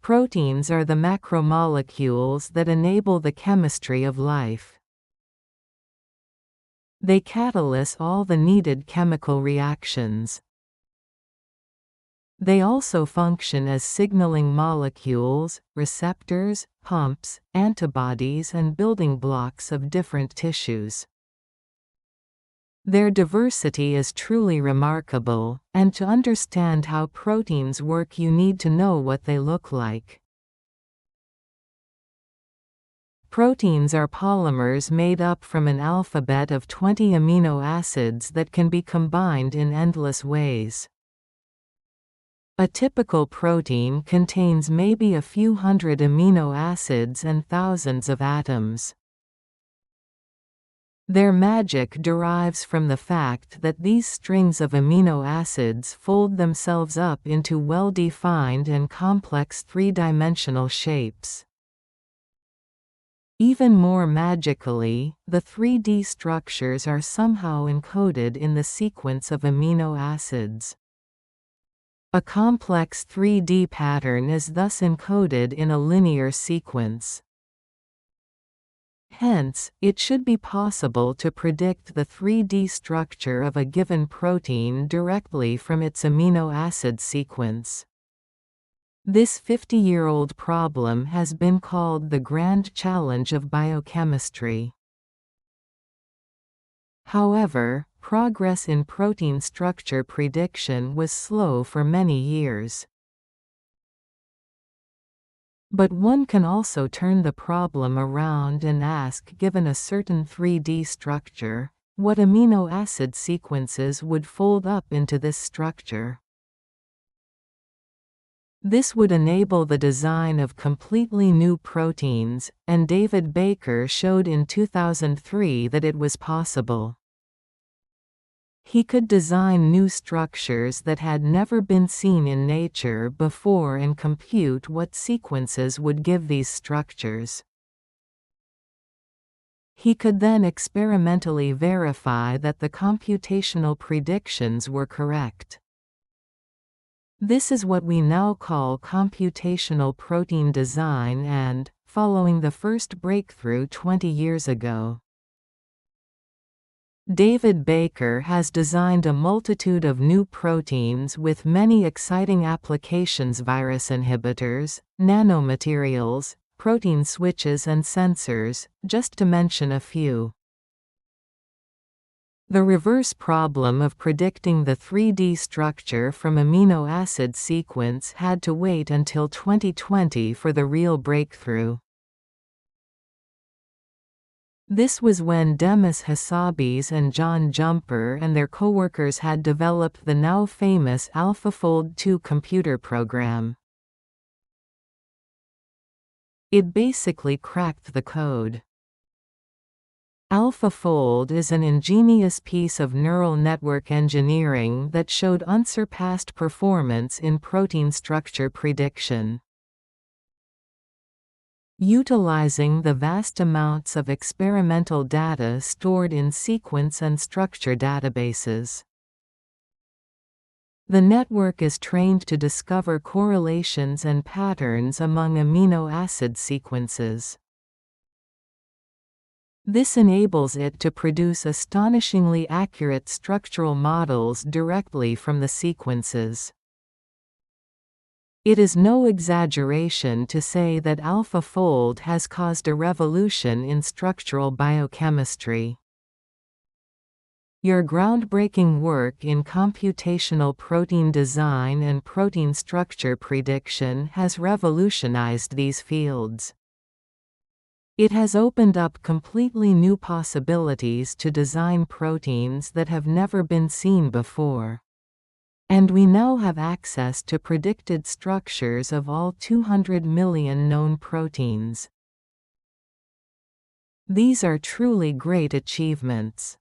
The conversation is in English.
Proteins are the macromolecules that enable the chemistry of life. They catalyze all the needed chemical reactions. They also function as signaling molecules, receptors, pumps, antibodies, and building blocks of different tissues. Their diversity is truly remarkable, and to understand how proteins work you need to know what they look like. Proteins are polymers made up from an alphabet of 20 amino acids that can be combined in endless ways. A typical protein contains maybe a few hundred amino acids and thousands of atoms. Their magic derives from the fact that these strings of amino acids fold themselves up into well-defined and complex three-dimensional shapes. Even more magically, the 3D structures are somehow encoded in the sequence of amino acids. A complex 3D pattern is thus encoded in a linear sequence. Hence, it should be possible to predict the 3D structure of a given protein directly from its amino acid sequence. This 50-year-old problem has been called the grand challenge of biochemistry. However, progress in protein structure prediction was slow for many years. But one can also turn the problem around and ask, given a certain 3D structure, what amino acid sequences would fold up into this structure? This would enable the design of completely new proteins, and David Baker showed in 2003 that it was possible. He could design new structures that had never been seen in nature before and compute what sequences would give these structures. He could then experimentally verify that the computational predictions were correct. This is what we now call computational protein design and, following the first breakthrough 20 years ago, David Baker has designed a multitude of new proteins with many exciting applications: virus inhibitors, nanomaterials, protein switches and sensors, just to mention a few. The reverse problem of predicting the 3D structure from amino acid sequence had to wait until 2020 for the real breakthrough. This was when Demis Hassabis and John Jumper and their coworkers had developed the now famous AlphaFold 2 computer program. It basically cracked the code. AlphaFold is an ingenious piece of neural network engineering that showed unsurpassed performance in protein structure prediction. Utilizing the vast amounts of experimental data stored in sequence and structure databases, the network is trained to discover correlations and patterns among amino acid sequences. This enables it to produce astonishingly accurate structural models directly from the sequences. It is no exaggeration to say that AlphaFold has caused a revolution in structural biochemistry. Your groundbreaking work in computational protein design and protein structure prediction has revolutionized these fields. It has opened up completely new possibilities to design proteins that have never been seen before. And we now have access to predicted structures of all 200 million known proteins. These are truly great achievements.